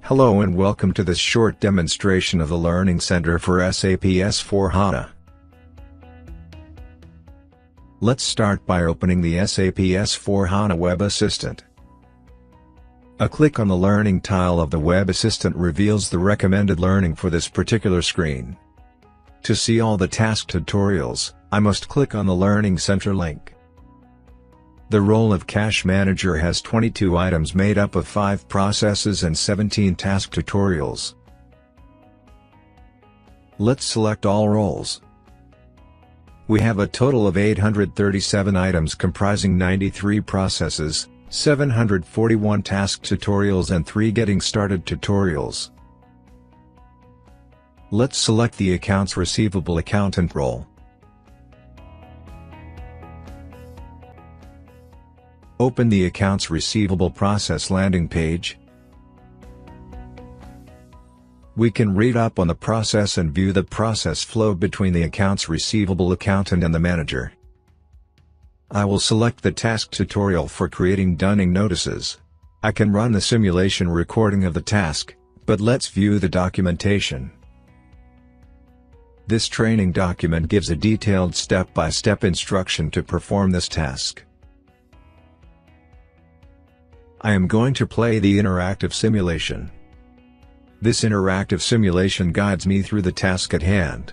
Hello and welcome to this short demonstration of the Learning Center for SAP S4HANA. Let's start by opening the SAP S4HANA Web Assistant. A click on the Learning tile of the Web Assistant reveals the recommended learning for this particular screen. To see all the task tutorials, I must click on the Learning Center link. The role of Cache Manager has 22 items made up of 5 processes and 17 task tutorials. Let's select all roles. We have a total of 837 items comprising 93 processes, 741 task tutorials and 3 getting started tutorials. Let's select the Accounts Receivable Accountant role. Open the Accounts Receivable Process landing page. We can read up on the process and view the process flow between the Accounts Receivable Accountant and the manager. I will select the task tutorial for creating dunning notices. I can run the simulation recording of the task, but let's view the documentation. This training document gives a detailed step-by-step instruction to perform this task. I am going to play the interactive simulation. This interactive simulation guides me through the task at hand.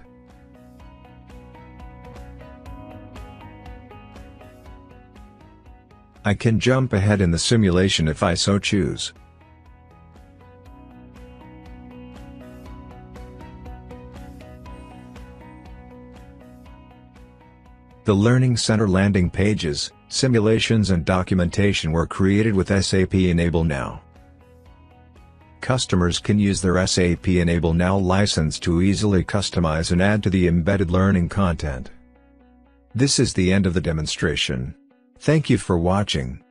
I can jump ahead in the simulation if I so choose. The Learning Center landing pages, simulations and documentation were created with SAP Enable Now. Customers can use their SAP Enable Now license to easily customize and add to the embedded learning content. This is the end of the demonstration. Thank you for watching.